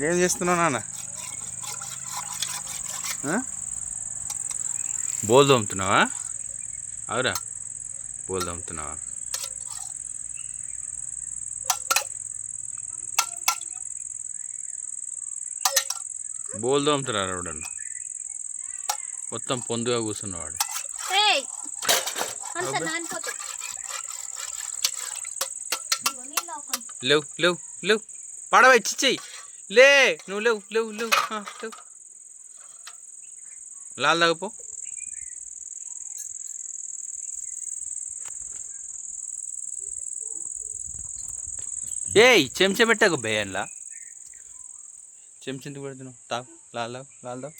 ఏం చేస్తున్నావు నాన్న? బోల్ తోముతున్నావా? అవురా, బోల్ తోముతున్నావా? బోల్ తోముతున్నారు ఎవడన్నా? మొత్తం పొందుగా కూర్చున్నవాడు. లేవు లేవు లేవు, పడవ ఇచ్చి లే, నువ్వు లేవు లేవు లేవు లేవు, లాల్ తగ్గపో. ఏయ్ చెంచా పెట్టకు బేయన్లా, చెంచెందుకు పెడుతున్నావు? తాగు, లాల్ తాగు, లాల్ తాగు.